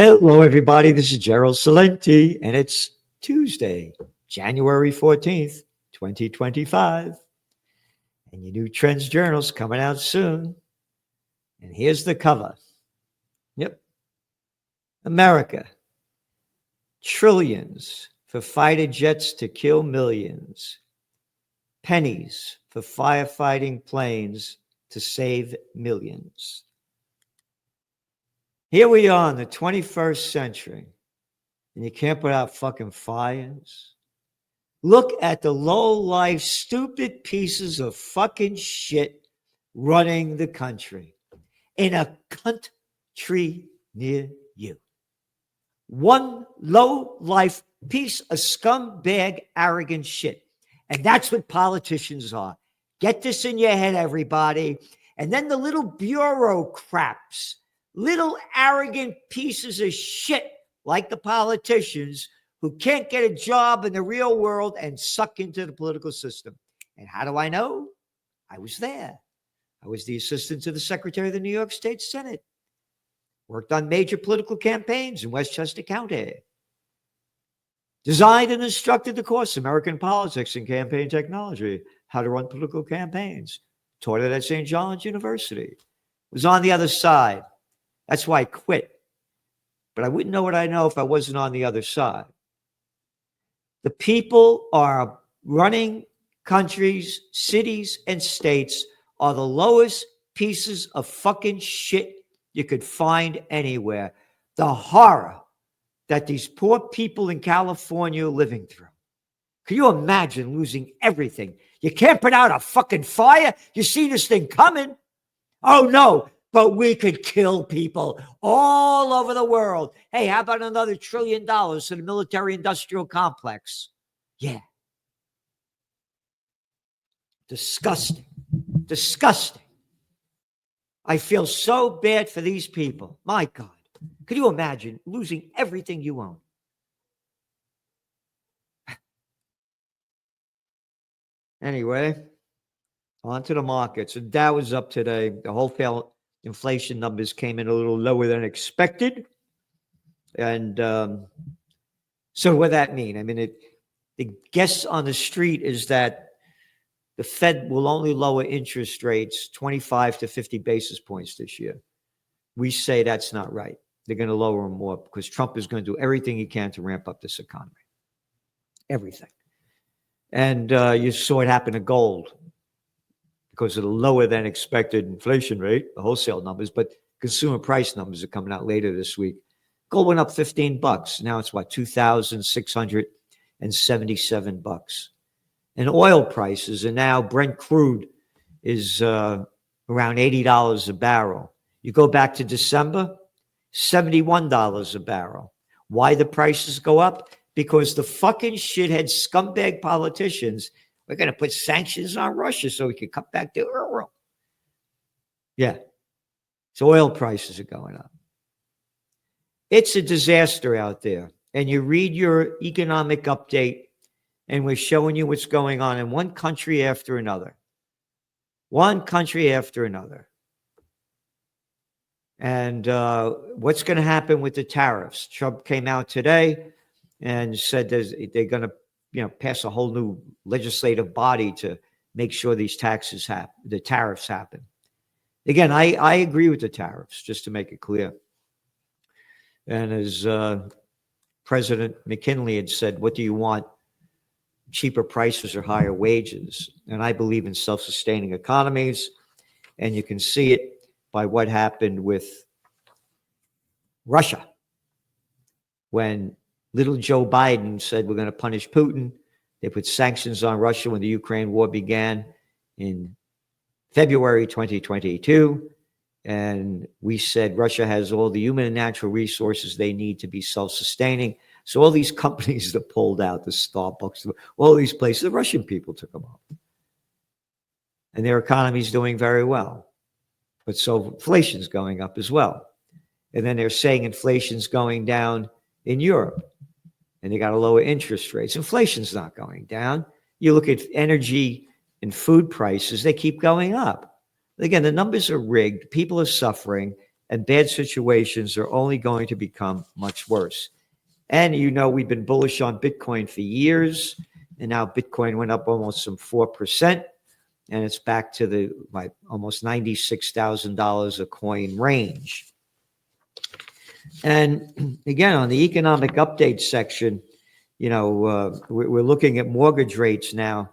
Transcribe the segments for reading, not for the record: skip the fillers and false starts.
Hello, everybody. This is Gerald Salenti, and it's Tuesday, January 14th, 2025. And your new Trends Journal's coming out soon. And here's the cover. Yep. America. Trillions for fighter jets to kill millions. Pennies for firefighting planes to save millions. Here we are in the 21st century, and you can't put out fucking fires. Look at the low-life, stupid pieces of fucking shit running the country in a country near you. One low-life piece of scumbag, arrogant shit. And that's what politicians are. Get this in your head, everybody. And then the little bureaucrats, little arrogant pieces of shit like the politicians who can't get a job in the real world and suck into the political system. And how do I know? I was there. I was the assistant to the secretary of the New York State Senate. Worked on major political campaigns in Westchester County. Designed and instructed the course American Politics and Campaign Technology, how to run political campaigns. Taught it at St. John's University. Was on the other side. That's why I quit. But I wouldn't know what I know if I wasn't on the other side. The people are running countries, cities, and states are the lowest pieces of fucking shit you could find anywhere. The horror that these poor people in California are living through. Can you imagine losing everything? You can't put out a fucking fire? You see this thing coming? Oh, no. But we could kill people all over the world. Hey, how about another $1 trillion to the military-industrial complex? Yeah. Disgusting. Disgusting. I feel so bad for these people. My God. Could you imagine losing everything you own? Anyway, on to the markets. The Dow is up today. The wholesale inflation numbers came in a little lower than expected. And so what does that mean? I mean, the guess on the street is that the Fed will only lower interest rates 25 to 50 basis points this year. We say that's not right. They're going to lower them more because Trump is going to do everything he can to ramp up this economy. Everything. And you saw it happen to gold because of the lower than expected inflation rate, the wholesale numbers, but consumer price numbers are coming out later this week. Gold went up $15. Now it's what, $2,677. And oil prices are now, Brent crude is around $80 a barrel. You go back to December, $71 a barrel. Why the prices go up? Because the fucking shithead scumbag politicians, we're going to put sanctions on Russia so we can cut back the oil. Yeah. So oil prices are going up. It's a disaster out there. And you read your economic update, and we're showing you what's going on in one country after another. One country after another. And what's going to happen with the tariffs? Trump came out today and said they're going to pass a whole new legislative body to make sure these taxes happen, the tariffs happen. Again, I agree with the tariffs, just to make it clear. And as President McKinley had said, what do you want? Cheaper prices or higher wages? And I believe in self-sustaining economies. And you can see it by what happened with Russia. When little Joe Biden said we're going to punish Putin, they put sanctions on Russia when the Ukraine war began in February 2022. And we said Russia has all the human and natural resources they need to be self-sustaining. So all these companies that pulled out, the Starbucks, all these places, the Russian people took them up. And their economy is doing very well. But so inflation's going up as well. And then they're saying inflation's going down in Europe. And they got to lower interest rates. Inflation's not going down. You look at energy and food prices, they keep going up. Again, the numbers are rigged. People are suffering. and bad situations are only going to become much worse. And we've been bullish on Bitcoin for years, and now Bitcoin went up almost some 4%, and it's back to the almost $96,000 a coin range. And again, on the economic update section, we're looking at mortgage rates now.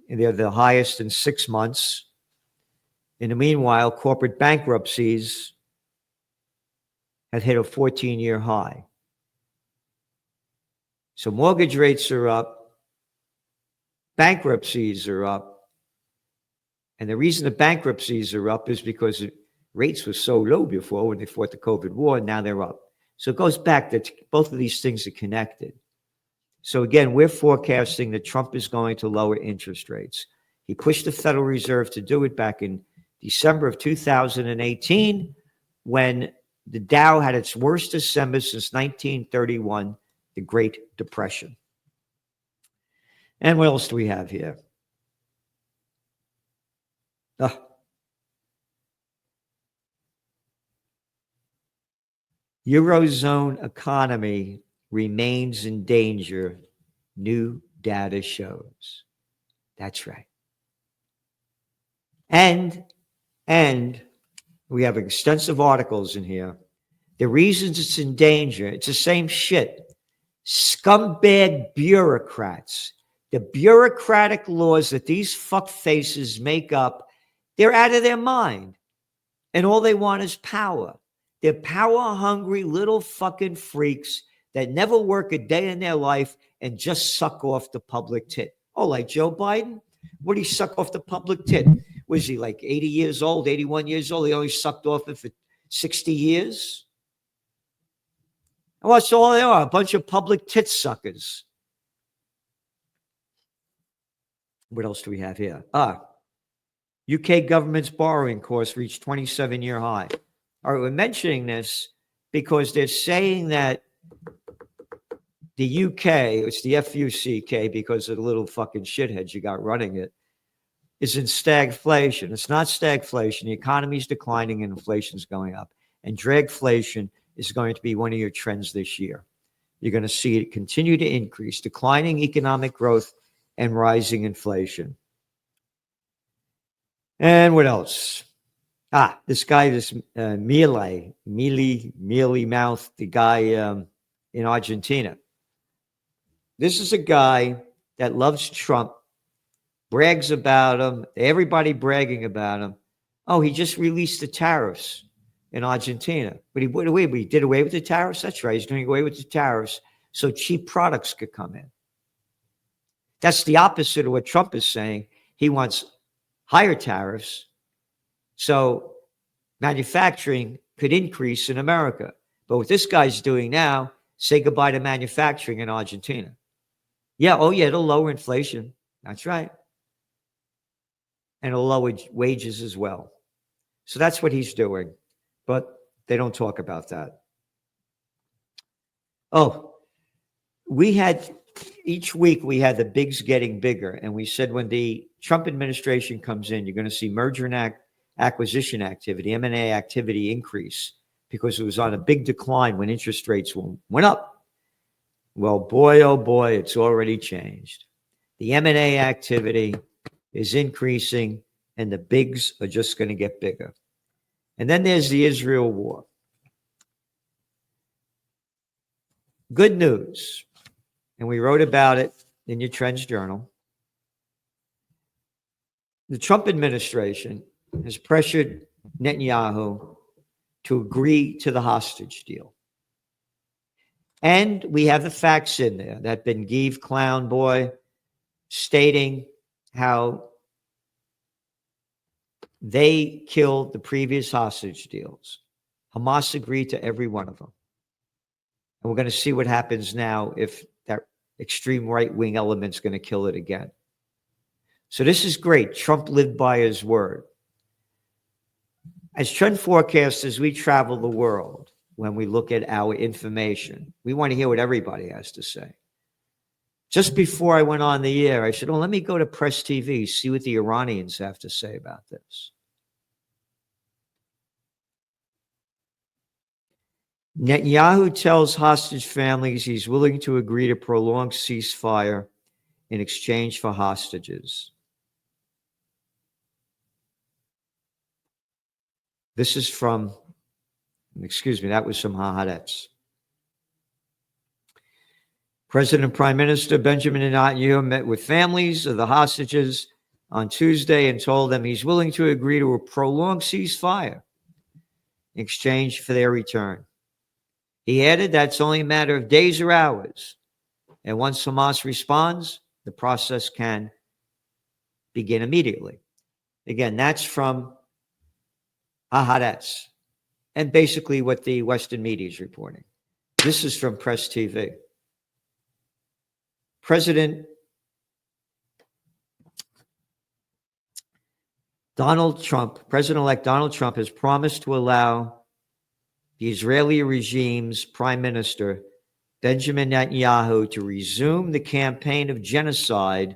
They're the highest in 6 months. In the meanwhile, corporate bankruptcies have hit a 14-year high. So mortgage rates are up, bankruptcies are up. And the reason the bankruptcies are up is because rates were so low before when they fought the COVID war, and now they're up. So it goes back that both of these things are connected. So again, we're forecasting that Trump is going to lower interest rates. He pushed the Federal Reserve to do it back in December of 2018, when the Dow had its worst December since 1931, the Great Depression. And what else do we have here? Eurozone economy remains in danger, new data shows. That's right. And we have extensive articles in here. The reasons it's in danger, it's the same shit. Scumbag bureaucrats. The bureaucratic laws that these fuckfaces make up, they're out of their mind. And all they want is power. They're power-hungry little fucking freaks that never work a day in their life and just suck off the public tit. Oh, like Joe Biden? What did he suck off the public tit? Was he like 80 years old, 81 years old? He only sucked off it for 60 years? Well, that's all they are, a bunch of public tit suckers. What else do we have here? UK government's borrowing costs reached 27-year high. All right, we're mentioning this because they're saying that the UK, it's the FUCK because of the little fucking shitheads you got running it, is in stagflation. It's not stagflation. The economy's declining and inflation's going up. And dragflation is going to be one of your trends this year. You're going to see it continue to increase, declining economic growth and rising inflation. And what else? This guy, this mealy mouth, the guy in Argentina. This is a guy that loves Trump, brags about him, everybody bragging about him. Oh, he just released the tariffs in Argentina. But he did away with the tariffs? That's right, he's doing away with the tariffs so cheap products could come in. That's the opposite of what Trump is saying. He wants higher tariffs so manufacturing could increase in America. But what this guy's doing now, say goodbye to manufacturing in Argentina. Yeah, it'll lower inflation. That's right. And it'll lower wages as well. So that's what he's doing. But they don't talk about that. Each week we had the bigs getting bigger. And we said when the Trump administration comes in, you're going to see merger and acquisition activity, M&A activity increase because it was on a big decline when interest rates went up. Well, boy, oh boy, it's already changed. The M&A activity is increasing and the bigs are just going to get bigger. And then there's the Israel war. Good news. And we wrote about it in your Trends Journal. The Trump administration has pressured Netanyahu to agree to the hostage deal. And we have the facts in there that Ben-Gvir clown boy stating how they killed the previous hostage deals. Hamas agreed to every one of them. And we're going to see what happens now if that extreme right-wing element's going to kill it again. So this is great. Trump lived by his word. As trend forecasters, we travel the world when we look at our information. We want to hear what everybody has to say. Just before I went on the air, I said, let me go to Press TV, see what the Iranians have to say about this. Netanyahu tells hostage families he's willing to agree to prolonged ceasefire in exchange for hostages. This is from, excuse me, that was from Haaretz. President and Prime Minister Benjamin Netanyahu met with families of the hostages on Tuesday and told them he's willing to agree to a prolonged ceasefire in exchange for their return. He added that's only a matter of days or hours. And once Hamas responds, the process can begin immediately. Again, that's from Haaretz and basically what the Western media is reporting. This is from Press TV. President-elect Donald Trump has promised to allow the Israeli regime's prime minister, Benjamin Netanyahu, to resume the campaign of genocide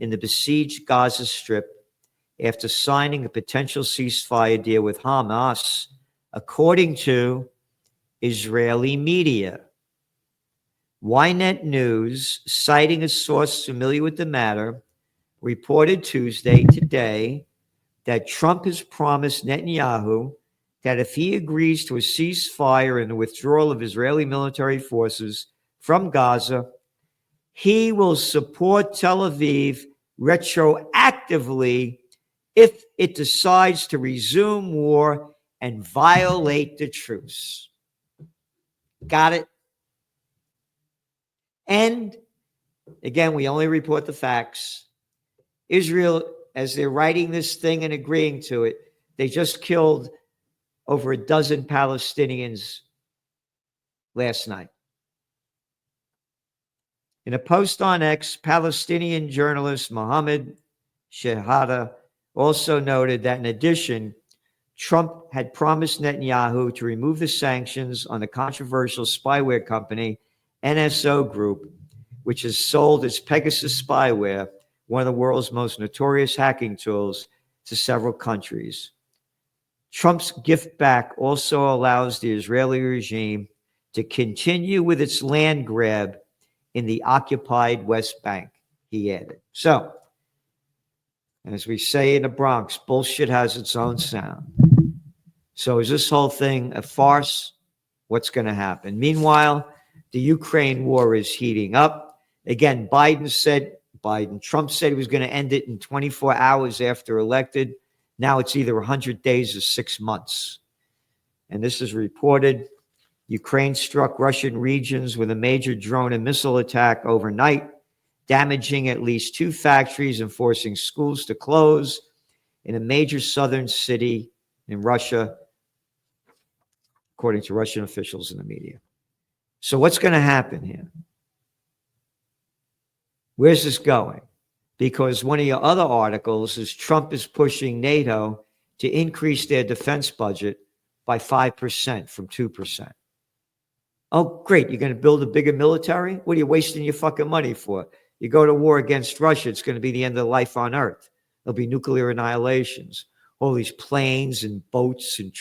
in the besieged Gaza Strip after signing a potential ceasefire deal with Hamas, according to Israeli media. Ynet News, citing a source familiar with the matter, reported today that Trump has promised Netanyahu that if he agrees to a ceasefire and the withdrawal of Israeli military forces from Gaza, he will support Tel Aviv retroactively if it decides to resume war and violate the truce. Got it? And again, we only report the facts. Israel, as they're writing this thing and agreeing to it, they just killed over a dozen Palestinians last night. In a post on X, Palestinian journalist Mohammed Shehada also noted that in addition, Trump had promised Netanyahu to remove the sanctions on the controversial spyware company NSO Group, which has sold its Pegasus spyware, one of the world's most notorious hacking tools, to several countries. Trump's gift back also allows the Israeli regime to continue with its land grab in the occupied West Bank, he added. So, as we say in the Bronx, bullshit has its own sound. So is this whole thing a farce? What's going to happen? Meanwhile, the Ukraine war is heating up. Again, Trump said he was going to end it in 24 hours after elected. Now it's either 100 days or 6 months. And this is reported. Ukraine struck Russian regions with a major drone and missile attack overnight, damaging at least 2 factories and forcing schools to close in a major southern city in Russia, according to Russian officials in the media. So what's going to happen here? Where's this going? Because one of your other articles is Trump is pushing NATO to increase their defense budget by 5% from 2%. Oh, great. You're going to build a bigger military? What are you wasting your fucking money for? You go to war against Russia, it's going to be the end of life on Earth. There'll be nuclear annihilations. All these planes and boats and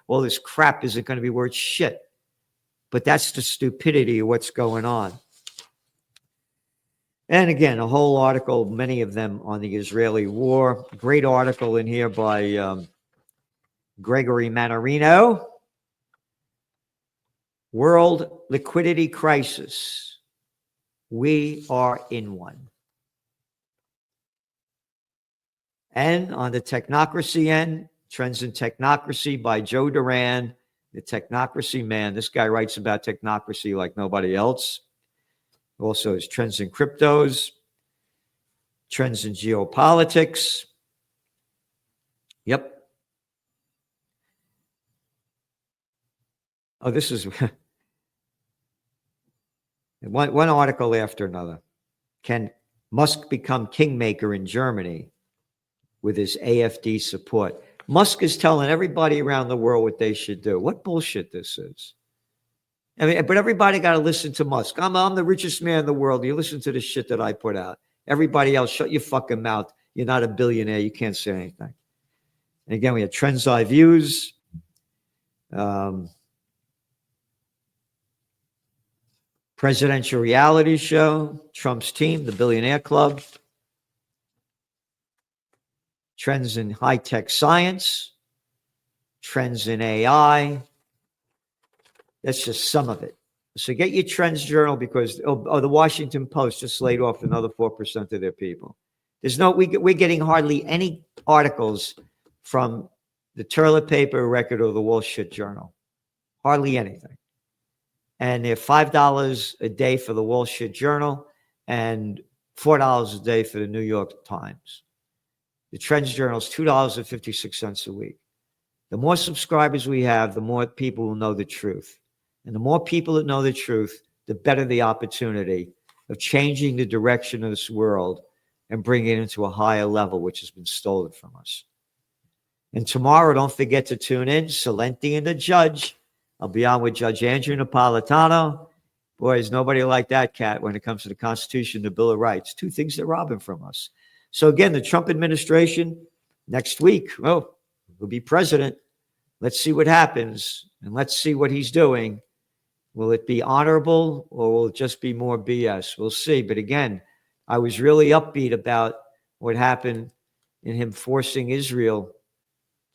all this crap isn't going to be worth shit. But that's the stupidity of what's going on. And again, a whole article, many of them on the Israeli war. Great article in here by Gregory Mannarino. World liquidity crisis. We are in one. And on the technocracy end, Trends in Technocracy by Joe Duran, the technocracy man. This guy writes about technocracy like nobody else. Also, his Trends in Cryptos, Trends in Geopolitics. Yep. Oh, this is one article after another. Can Musk become kingmaker in Germany with his AfD support? Musk is telling everybody around the world what they should do. What bullshit this is. I mean, but everybody got to listen to Musk. I'm the richest man in the world. You listen to the shit that I put out. Everybody else, shut your fucking mouth. You're not a billionaire. You can't say anything. And again, we have Trends I Views. Presidential reality show, Trump's team, the Billionaire Club, trends in high-tech science, trends in AI. That's just some of it. So get your Trends Journal because the Washington Post just laid off another 4% of their people. We're getting hardly any articles from the Toilet Paper Record or the Wall Street Journal. Hardly anything. And they're $5 a day for the Wall Street Journal and $4 a day for the New York Times. The Trends Journal is $2.56 a week. The more subscribers we have, the more people will know the truth. And the more people that know the truth, the better the opportunity of changing the direction of this world and bringing it into a higher level, which has been stolen from us. And tomorrow, don't forget to tune in, Salenti and the Judge. I'll be on with Judge Andrew Napolitano. Boy, there's nobody like that cat when it comes to the Constitution, the Bill of Rights. Two things that rob him from us. So again, the Trump administration next week, will be president. Let's see what happens, and let's see what he's doing. Will it be honorable, or will it just be more BS? We'll see. But again, I was really upbeat about what happened in him forcing Israel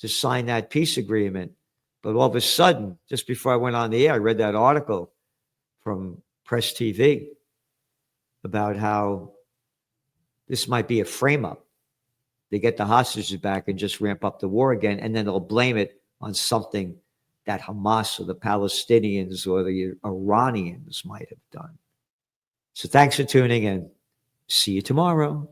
to sign that peace agreement. But all of a sudden, just before I went on the air, I read that article from Press TV about how this might be a frame-up. They get the hostages back and just ramp up the war again, and then they'll blame it on something that Hamas or the Palestinians or the Iranians might have done. So thanks for tuning in. See you tomorrow.